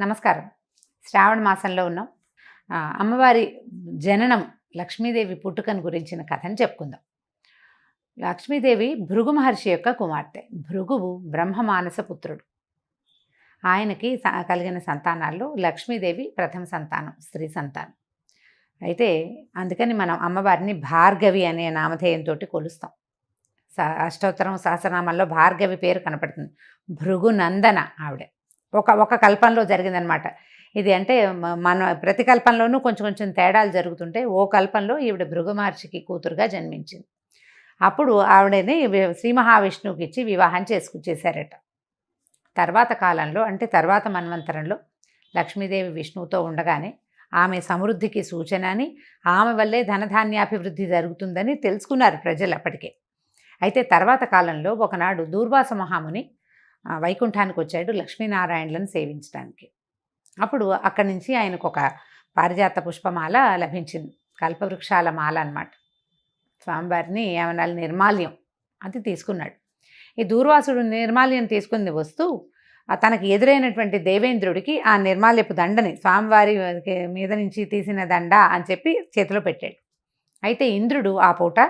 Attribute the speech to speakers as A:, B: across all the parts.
A: నమస్కారం. శ్రావణ మాసంలో ఉన్నాం. అమ్మవారి జననం, లక్ష్మీదేవి పుట్టుకను గురించిన కథను చెప్పుకుందాం. లక్ష్మీదేవి భృగు మహర్షి యొక్క కుమార్తె. భృగువు బ్రహ్మమానస పుత్రుడు. ఆయనకి కలిగిన సంతానాల్లో లక్ష్మీదేవి ప్రథమ సంతానం, స్త్రీ సంతానం. అయితే అందుకని మనం అమ్మవారిని భార్గవి అనే నామధేయంతో కొలుస్తాం. అష్టోత్తరం సహస్రనామంలో భార్గవి పేరు కనపడుతుంది. భృగునందన ఆవిడ. ఒక కల్పంలో జరిగిందనమాట ఇది. అంటే మన ప్రతి కల్పంలోనూ కొంచెం కొంచెం తేడాలు జరుగుతుంటే ఓ కల్పంలో ఈవిడ భృగు మహర్షికి కూతురుగా జన్మించింది. అప్పుడు ఆవిడని శ్రీ మహావిష్ణువుకి ఇచ్చి వివాహం చేశారట. తర్వాత కాలంలో, అంటే తర్వాత మన్వంతరంలో లక్ష్మీదేవి విష్ణువుతో ఉండగానే ఆమె సమృద్ధికి సూచన అని, ఆమె వల్లే ధనధాన్యాభివృద్ధి జరుగుతుందని తెలుసుకున్నారు ప్రజలు అప్పటికే. అయితే తర్వాత కాలంలో ఒకనాడు దూర్వాస మహాముని వైకుంఠానికి వచ్చాడు లక్ష్మీనారాయణలను సేవించడానికి. అప్పుడు అక్కడి నుంచి ఆయనకు ఒక పారిజాత పుష్పమాల లభించింది, కల్పవృక్షాల మాల అన్నమాట. స్వామివారిని ఏమనాలి, నిర్మాల్యం అది తీసుకున్నాడు. ఈ దూర్వాసుడు నిర్మాల్యం తీసుకుని వస్తూ తనకి ఎదురైనటువంటి దేవేంద్రుడికి ఆ నిర్మాల్యపు దండని, స్వామివారి మీద నుంచి తీసిన దండ అని చెప్పి చేతిలో పెట్టాడు. అయితే ఇంద్రుడు ఆ పూట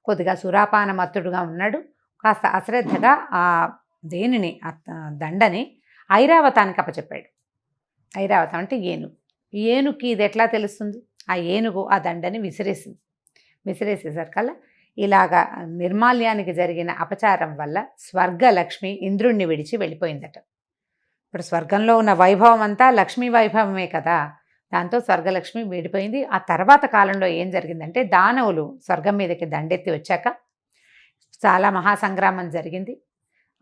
A: కొద్దిగా సురాపాన మత్తుడుగా ఉన్నాడు. కాస్త అశ్రద్ధగా ఆ దేనిని, దండని ఐరావతానికి అప్పచెప్పాడు. ఐరావతం అంటే ఏనుగు. ఏనుగుకి ఇది ఎట్లా తెలుస్తుంది? ఆ ఏనుగు ఆ దండని విసిరేసేసరికల్లా ఇలాగా నిర్మాల్యానికి జరిగిన అపచారం వల్ల స్వర్గలక్ష్మి ఇంద్రుణ్ణి విడిచి వెళ్ళిపోయిందట. ఇప్పుడు స్వర్గంలో ఉన్న వైభవం అంతా లక్ష్మీ వైభవమే కదా, దాంతో స్వర్గలక్ష్మి విడిపోయింది. ఆ తర్వాత కాలంలో ఏం జరిగిందంటే, దానవులు స్వర్గం మీదకి దండెత్తి వచ్చాక చాలా మహాసంగ్రామం జరిగింది.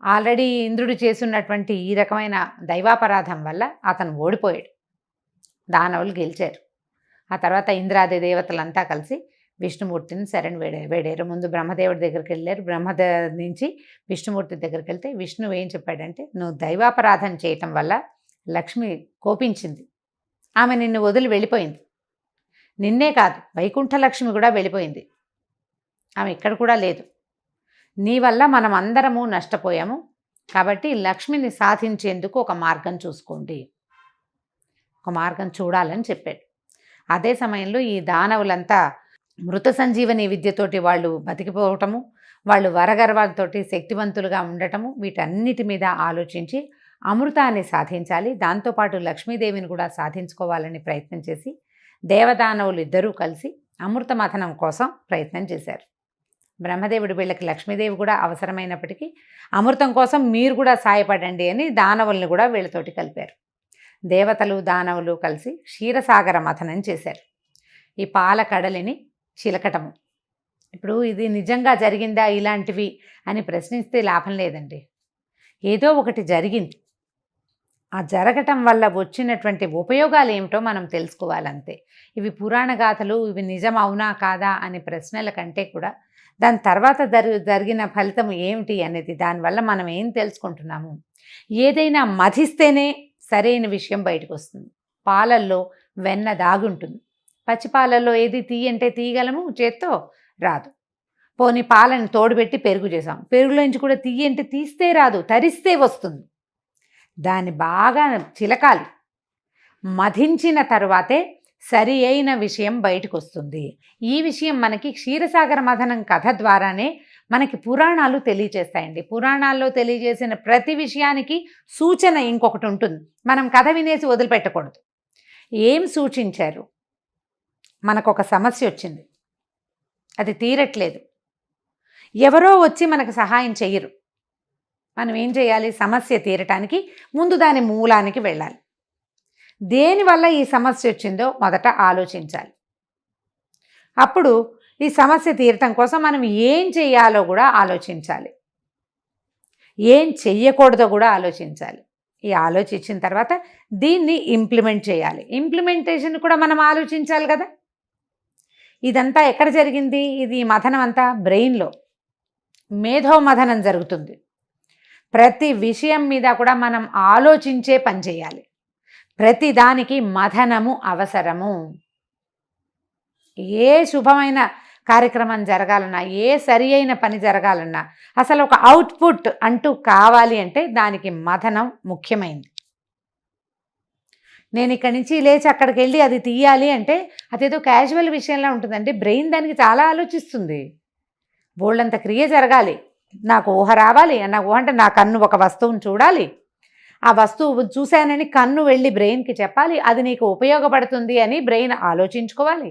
A: ఆల్రెడీ ఇంద్రుడు చేస్తున్నటువంటి ఈ రకమైన దైవాపరాధం వల్ల అతను ఓడిపోయాడు. దానవులు గెలిచారు. ఆ తర్వాత ఇంద్రాది దేవతలంతా కలిసి విష్ణుమూర్తిని శరణు వేడారు. ముందు బ్రహ్మదేవుడి దగ్గరికి వెళ్ళారు. నుంచి విష్ణుమూర్తి దగ్గరికి వెళ్తే విష్ణువు ఏం చెప్పాడంటే, నువ్వు దైవాపరాధం చేయటం వల్ల లక్ష్మి కోపించింది, ఆమె నిన్ను వదిలి వెళ్ళిపోయింది. నిన్నే కాదు, వైకుంఠ లక్ష్మి కూడా వెళ్ళిపోయింది, ఆమె ఇక్కడ కూడా లేదు. నీ వల్ల మనం అందరము నష్టపోయాము. కాబట్టి లక్ష్మిని సాధించేందుకు ఒక మార్గం చూసుకోండి, ఒక మార్గం చూడాలని చెప్పాడు. అదే సమయంలో ఈ దానవులంతా మృత సంజీవని విద్యతోటి వాళ్ళు బతికిపోవటము, వాళ్ళు వరగర్వాలతోటి శక్తివంతులుగా ఉండటము, వీటన్నిటి మీద ఆలోచించి అమృతాన్ని సాధించాలి, దాంతోపాటు లక్ష్మీదేవిని కూడా సాధించుకోవాలని ప్రయత్నం చేసి దేవదానవులు ఇద్దరూ కలిసి అమృత మథనం కోసం ప్రయత్నం చేశారు. బ్రహ్మదేవుడి వీళ్ళకి లక్ష్మీదేవి కూడా అవసరమైనప్పటికీ అమృతం కోసం మీరు కూడా సాయపడండి అని దానవుల్ని కూడా వీళ్ళతోటి కలిపారు. దేవతలు దానవులు కలిసి క్షీరసాగర మథనం చేశారు. ఈ పాల కడలిని చిలకటము. ఇప్పుడు ఇది నిజంగా జరిగిందా ఇలాంటివి అని ప్రశ్నిస్తే లాభం లేదండి. ఏదో ఒకటి జరిగింది. ఆ జరగటం వల్ల వచ్చినటువంటి ఉపయోగాలు ఏమిటో మనం తెలుసుకోవాలంతే. ఇవి పురాణ గాథలు, ఇవి నిజం అవునా కాదా అనే ప్రశ్నల కంటే కూడా దాని తర్వాత జరిగిన ఫలితం ఏమిటి అనేది, దానివల్ల మనం ఏం తెలుసుకుంటున్నాము. ఏదైనా మధిస్తేనే సరైన విషయం బయటకు వస్తుంది. పాలల్లో వెన్న దాగుంటుంది. పచ్చిపాలల్లో ఏది తీయంటే తీయగలము, చేత్తో రాదు. పోనీ పాలను తోడుపెట్టి పెరుగు చేసాం, పెరుగులోంచి కూడా తీయంటే తీస్తే రాదు, తరిస్తే వస్తుంది. దాన్ని బాగా చిలకాలి, మధించిన తరువాతే సరి అయిన విషయం బయటకు వస్తుంది. ఈ విషయం మనకి క్షీరసాగర మథనం కథ ద్వారానే మనకి పురాణాలు తెలియజేస్తాయండి. పురాణాల్లో తెలియజేసిన ప్రతి విషయానికి సూచన ఇంకొకటి ఉంటుంది. మనం కథ వినేసి వదిలిపెట్టకూడదు. ఏం సూచించారు? మనకు ఒక సమస్య వచ్చింది, అది తీరట్లేదు, ఎవరో వచ్చి మనకు సహాయం చెయ్యరు. మనం ఏం చేయాలి? సమస్య తీరటానికి ముందు దాని మూలానికి వెళ్ళాలి. దేనివల్ల ఈ సమస్య వచ్చిందో మొదట ఆలోచించాలి. అప్పుడు ఈ సమస్య తీరటం కోసం మనం ఏం చేయాలో కూడా ఆలోచించాలి, ఏం చెయ్యకూడదో కూడా ఆలోచించాలి. ఈ ఆలోచించిన తర్వాత దీన్ని ఇంప్లిమెంట్ చేయాలి. ఇంప్లిమెంటేషన్ కూడా మనం ఆలోచించాలి కదా. ఇదంతా ఎక్కడ జరిగింది? ఇది మథనం అంతా బ్రెయిన్లో, మేధో మథనం జరుగుతుంది. ప్రతి విషయం మీద కూడా మనం ఆలోచించే పని చేయాలి. ప్రతి దానికి మథనము అవసరము. ఏ శుభమైన కార్యక్రమం జరగాలన్నా, ఏ సరి అయిన పని జరగాలన్నా, అసలు ఒక అవుట్పుట్ అంటూ కావాలి అంటే దానికి మథనం ముఖ్యమైనది. నేను ఇక్కడి నుంచి లేచి అక్కడికి వెళ్ళి అది తీయాలి అంటే అదేదో క్యాజువల్ విషయంలో ఉంటుందండి. బ్రెయిన్ దానికి చాలా ఆలోచిస్తుంది. బోల్డంత క్రియ జరగాలి, నాకు ఊహ రావాలి. నాకు ఊహ అంటే నా కన్ను ఒక వస్తువుని చూడాలి, ఆ వస్తువు చూశానని కన్ను వెళ్ళి బ్రెయిన్కి చెప్పాలి, అది నీకు ఉపయోగపడుతుంది అని బ్రెయిన్ ఆలోచించుకోవాలి.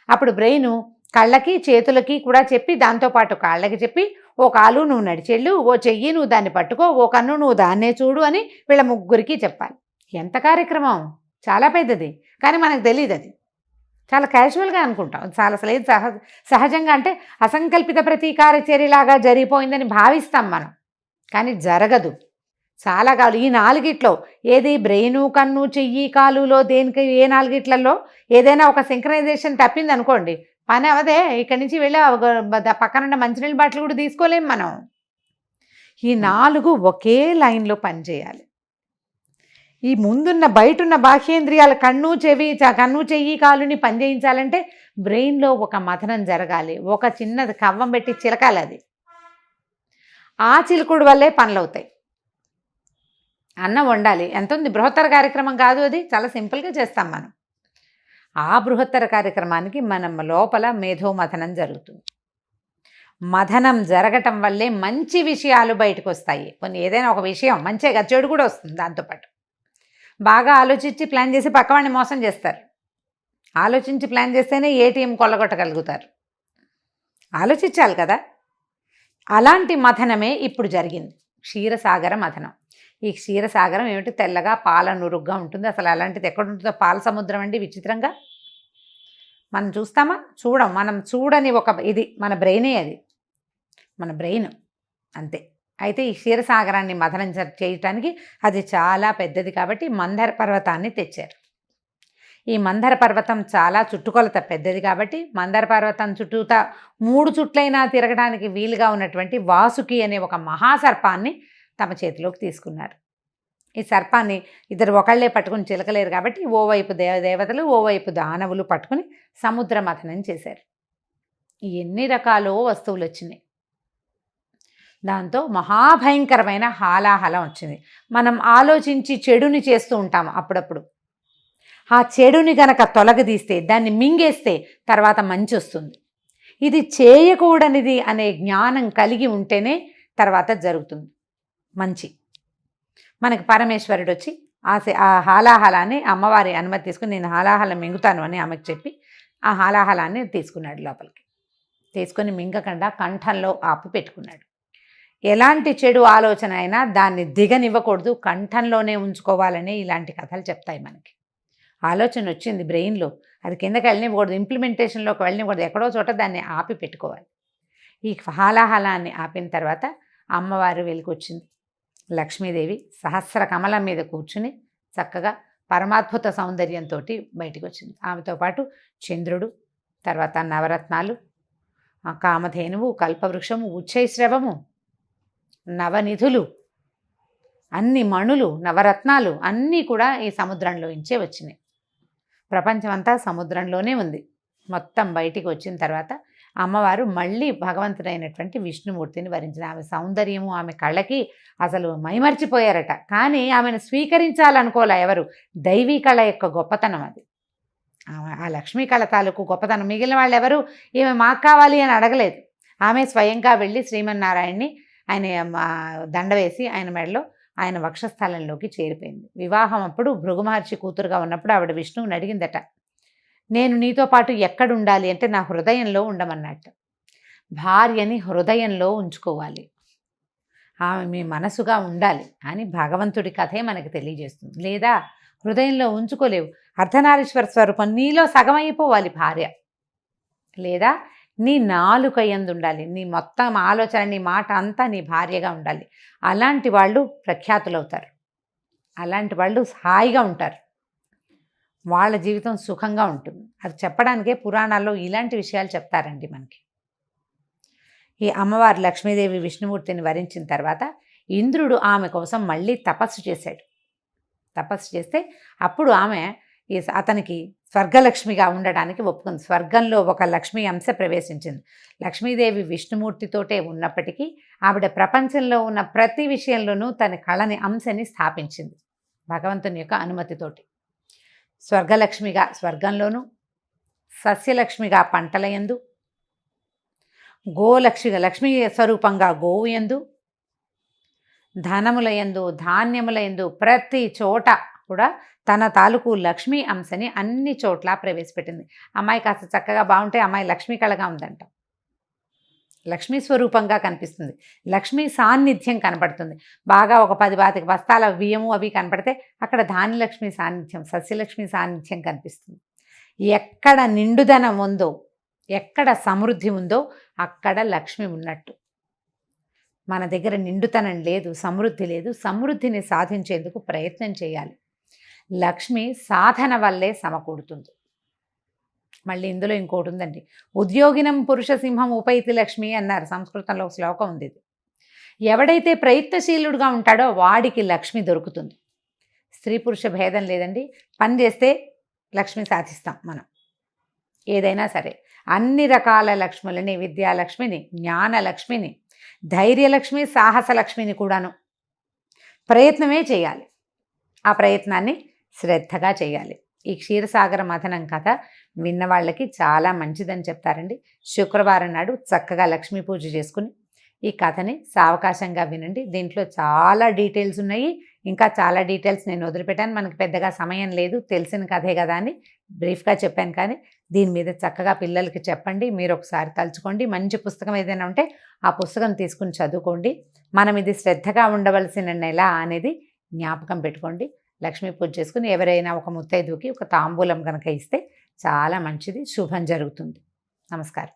A: అప్పుడు బ్రెయిన్ కళ్ళకి చేతులకి కూడా చెప్పి, దాంతోపాటు కాళ్ళకి చెప్పి, ఓ కాలు నువ్వు నడిచెళ్ళు, ఓ చెయ్యి నువ్వు దాన్ని పట్టుకో, ఓ కన్ను నువ్వు దాన్నే చూడు అని వీళ్ళ ముగ్గురికి చెప్పాలి. ఎంత కార్యక్రమం, చాలా పెద్దది. కానీ మనకు తెలియదు, అది చాలా క్యాజువల్గా అనుకుంటాం. చాలా అసలు ఏది సహజంగా అంటే అసంకల్పిత ప్రతీకార చర్యలాగా జరిగిపోయిందని భావిస్తాం మనం, కానీ జరగదు. చాలా కాదు. ఈ 4గిట్లో ఏది బ్రెయిను, కన్ను, చెయ్యి, కాలులో దేనికి ఏ 4గిట్లలో ఏదైనా ఒక సింక్రనైజేషన్ తప్పింది అనుకోండి, పని అవదే. ఇక్కడి నుంచి వెళ్ళి పక్కనున్న మంచినీళ్ళ బాటిల్ కూడా తీసుకోలేం మనం. ఈ 4 ఒకే లైన్లో పనిచేయాలి. ఈ ముందున్న బయటున్న బాహ్యేంద్రియాల కన్ను చెయ్యి కాలుని పనిచేయించాలంటే బ్రెయిన్లో ఒక మథనం జరగాలి. ఒక చిన్నది కవ్వం పెట్టి చిలకాలి, అది ఆ చిలుకుడు వల్లే పనులు అవుతాయి. అన్నం వండాలి, ఎంత ఉంది, బృహత్తర కార్యక్రమం కాదు అది, చాలా సింపుల్గా చేస్తాం మనం. ఆ బృహత్తర కార్యక్రమానికి మనం లోపల మేధోమథనం జరుగుతుంది. మథనం జరగటం వల్లే మంచి విషయాలు బయటకు వస్తాయి. కొన్ని ఏదైనా ఒక విషయం మంచిగా చెడు కూడా వస్తుంది దాంతోపాటు. బాగా ఆలోచించి ప్లాన్ చేసి పక్కవాడిని మోసం చేస్తారు. ఆలోచించి ప్లాన్ చేస్తేనే ఏటీఎం కొల్లగొట్టగలుగుతారు. ఆలోచించాలి కదా. అలాంటి మథనమే ఇప్పుడు జరిగింది, క్షీరసాగర మథనం. ఈ క్షీరసాగరం ఏమిటి, తెల్లగా పాల నురుగ్గా ఉంటుంది. అసలు అలాంటిది ఎక్కడ ఉంటుందో, పాల సముద్రం అండి, విచిత్రంగా. మనం చూస్తామా, మనం చూడని ఒక ఇది మన బ్రెయినే, అది మన బ్రెయిన్ అంతే. అయితే ఈ క్షీరసాగరాన్ని మథనం చేయటానికి అది చాలా పెద్దది కాబట్టి మందర పర్వతాన్ని తెచ్చారు. ఈ మందర పర్వతం చాలా చుట్టుకొలత పెద్దది కాబట్టి మందర పర్వతం చుట్టూతా 3 చుట్లైనా తిరగడానికి వీలుగా ఉన్నటువంటి వాసుకి అనే ఒక మహాసర్పాన్ని తమ చేతిలోకి తీసుకున్నారు. ఈ సర్పాన్ని ఇద్దరు ఒకళ్లే పట్టుకుని చిలకలేరు కాబట్టి ఓవైపు దేవతలు, ఓవైపు దానవులు పట్టుకుని సముద్ర మథనం చేశారు. ఎన్ని రకాలో వస్తువులు వచ్చినాయి. దాంతో మహాభయంకరమైన హాలాహలం వచ్చింది. మనం ఆలోచించి చెడుని చేస్తూ ఉంటాము అప్పుడప్పుడు. ఆ చెడుని గనక తొలగదీస్తే, దాన్ని మింగేస్తే తర్వాత మంచి వస్తుంది. ఇది చేయకూడనిది అనే జ్ఞానం కలిగి ఉంటేనే తర్వాత జరుగుతుంది మంచి. మనకు పరమేశ్వరుడు వచ్చి ఆ హాలాహలాన్ని అమ్మవారి అనుమతి తీసుకుని, నేను హాలాహలం మింగుతాను అని ఆమెకు చెప్పి ఆ హాలాహలాన్ని తీసుకున్నాడు లోపలికి. తీసుకొని మింగకుండా కంఠంలో ఆపు పెట్టుకున్నాడు. ఎలాంటి చెడు ఆలోచన అయినా దాన్ని దిగనివ్వకూడదు, కంఠంలోనే ఉంచుకోవాలని ఇలాంటి కథలు చెప్తాయి మనకి. ఆలోచన వచ్చింది బ్రెయిన్లో, అది కిందకి వెళ్ళనివ్వకూడదు, ఇంప్లిమెంటేషన్లోకి వెళ్ళనివ్వకూడదు, ఎక్కడో చోట దాన్ని ఆపి పెట్టుకోవాలి. ఈ హాలాహలాన్ని ఆపిన తర్వాత అమ్మవారు వెలికొచ్చింది. లక్ష్మీదేవి సహస్ర కమలం మీద కూర్చుని చక్కగా పరమాద్భుత సౌందర్యంతో బయటికి వచ్చింది. ఆమెతో పాటు చంద్రుడు, తర్వాత నవరత్నాలు, కామధేనువు, కల్పవృక్షము, ఉచ్చైశ్రవము, నవనిధులు, అన్ని మణులు, నవరత్నాలు అన్నీ కూడా ఈ సముద్రంలో నుంచే వచ్చినాయి. ప్రపంచమంతా సముద్రంలోనే ఉంది. మొత్తం బయటికి వచ్చిన తర్వాత అమ్మవారు మళ్ళీ భగవంతుడైనటువంటి విష్ణుమూర్తిని వరించిన. ఆమె సౌందర్యము, ఆమె కళ్ళకి అసలు మైమర్చిపోయారట. కానీ ఆమెను స్వీకరించాలనుకోలే ఎవరు. దైవీ కళ యొక్క గొప్పతనం అది. ఆ లక్ష్మీ కళ తాలూకు గొప్పతనం. మిగిలిన వాళ్ళు ఎవరు ఈమె మాకు కావాలి అని అడగలేదు. ఆమె స్వయంగా వెళ్ళి శ్రీమన్నారాయణ్ణి ఆయన దండ వేసి ఆయన మెడలో, ఆయన వక్షస్థలంలోకి చేరిపోయింది. వివాహం అప్పుడు భృగు మహర్షి కూతురుగా ఉన్నప్పుడు ఆవిడ విష్ణువుని అడిగిందట, నేను నీతో పాటు ఎక్కడుండాలి అంటే నా హృదయంలో ఉండమన్నట్టు. భార్యని హృదయంలో ఉంచుకోవాలి, ఆమె మీ మనసుగా ఉండాలి అని భగవంతుడి కథే మనకు తెలియజేస్తుంది. లేదా హృదయంలో ఉంచుకోలేవు, అర్ధనారీశ్వర స్వరూపం నీలో సగం అయిపోవాలి భార్య. లేదా నీ నాలుక యందు ఉండాలి, నీ మొత్తం ఆలోచన, నీ మాట అంతా నీ భార్యగా ఉండాలి. అలాంటి వాళ్ళు ప్రఖ్యాతులవుతారు, అలాంటి వాళ్ళు హాయిగా ఉంటారు, వాళ్ళ జీవితం సుఖంగా ఉంటుంది. అది చెప్పడానికే పురాణాల్లో ఇలాంటి విషయాలు చెప్తారండి మనకి. ఈ అమ్మవారు లక్ష్మీదేవి విష్ణుమూర్తిని వరించిన తర్వాత ఇంద్రుడు ఆమె కోసం మళ్ళీ తపస్సు చేశాడు. తపస్సు చేస్తే అప్పుడు ఆమె అతనికి స్వర్గలక్ష్మిగా ఉండడానికి ఒప్పుకుంది. స్వర్గంలో ఒక లక్ష్మీ అంశ ప్రవేశించింది. లక్ష్మీదేవి విష్ణుమూర్తితోటే ఉన్నప్పటికీ ఆవిడ ప్రపంచంలో ఉన్న ప్రతి విషయంలోనూ తన కళని, అంశని స్థాపించింది భగవంతుని యొక్క అనుమతితోటి. స్వర్గలక్ష్మిగా స్వర్గంలోను, సస్యలక్ష్మిగా పంటల యందు, లక్ష్మీ స్వరూపంగా గోవు యందు, ధనముల యందు, ధాన్యముల యందు, ప్రతి చోట కూడా తన తాలూకు లక్ష్మీ అంశని అన్ని చోట్ల ప్రవేశపెట్టింది. అమ్మాయి కాస్త చక్కగా బాగుంటే అమ్మాయి లక్ష్మీ కళగా ఉందంట, లక్ష్మీ స్వరూపంగా కనిపిస్తుంది, లక్ష్మీ సాన్నిధ్యం కనపడుతుంది. బాగా ఒక 10-25 బస్తాల బియ్యము అవి కనపడితే అక్కడ ధాన్యలక్ష్మి సాన్నిధ్యం, సస్యలక్ష్మి సాన్నిధ్యం కనిపిస్తుంది. ఎక్కడ నిండుదనం ఉందో, ఎక్కడ సమృద్ధి ఉందో అక్కడ లక్ష్మి ఉన్నట్టు. మన దగ్గర నిండుతనం లేదు, సమృద్ధి లేదు, సమృద్ధిని సాధించేందుకు ప్రయత్నం చేయాలి. లక్ష్మి సాధన వల్లే సమకూడుతుంది. మళ్ళీ ఇందులో ఇంకోటి ఉందండి, ఉద్యోగినం పురుష సింహం ఉపైతి లక్ష్మి అన్నారు, సంస్కృతంలో శ్లోకం ఉంది. ఇది ఎవడైతే ప్రయత్నశీలుడుగా ఉంటాడో వాడికి లక్ష్మి దొరుకుతుంది. స్త్రీ పురుష భేదం లేదండి, పని చేస్తే లక్ష్మి సాధిస్తాం మనం. ఏదైనా సరే అన్ని రకాల లక్ష్ములని, విద్యాలక్ష్మిని, జ్ఞానలక్ష్మిని, ధైర్యలక్ష్మి, సాహసలక్ష్మిని కూడాను ప్రయత్నమే చేయాలి. ఆ ప్రయత్నాన్ని శ్రద్ధగా చేయాలి. ఈ క్షీరసాగర మథనం కథ విన్న వాళ్ళకి చాలా మంచిదని చెప్తారండి. శుక్రవారం నాడు చక్కగా లక్ష్మీ పూజ చేసుకుని ఈ కథని సావకాశంగా వినండి. దీంట్లో చాలా డీటెయిల్స్ ఉన్నాయి, ఇంకా చాలా డీటెయిల్స్ నేను వదిలిపెట్టాను. మనకి పెద్దగా సమయం లేదు, తెలిసిన కథే కదా అని బ్రీఫ్గా చెప్పాను. కానీ దీని మీద చక్కగా పిల్లలకి చెప్పండి, మీరు ఒకసారి తలుచుకోండి. మంచి పుస్తకం ఏదైనా ఉంటే ఆ పుస్తకం తీసుకుని చదువుకోండి. మనం ఇది శ్రద్ధగా ఉండవలసిన నెల అనేది జ్ఞాపకం పెట్టుకోండి. లక్ష్మీ పూజ చేసుకుని ఎవరైనా ఒక ముత్తైదుకి ఒక తాంబూలం కనుక ఇస్తే చాలా మంచిది, శుభం జరుగుతుంది. నమస్కారం.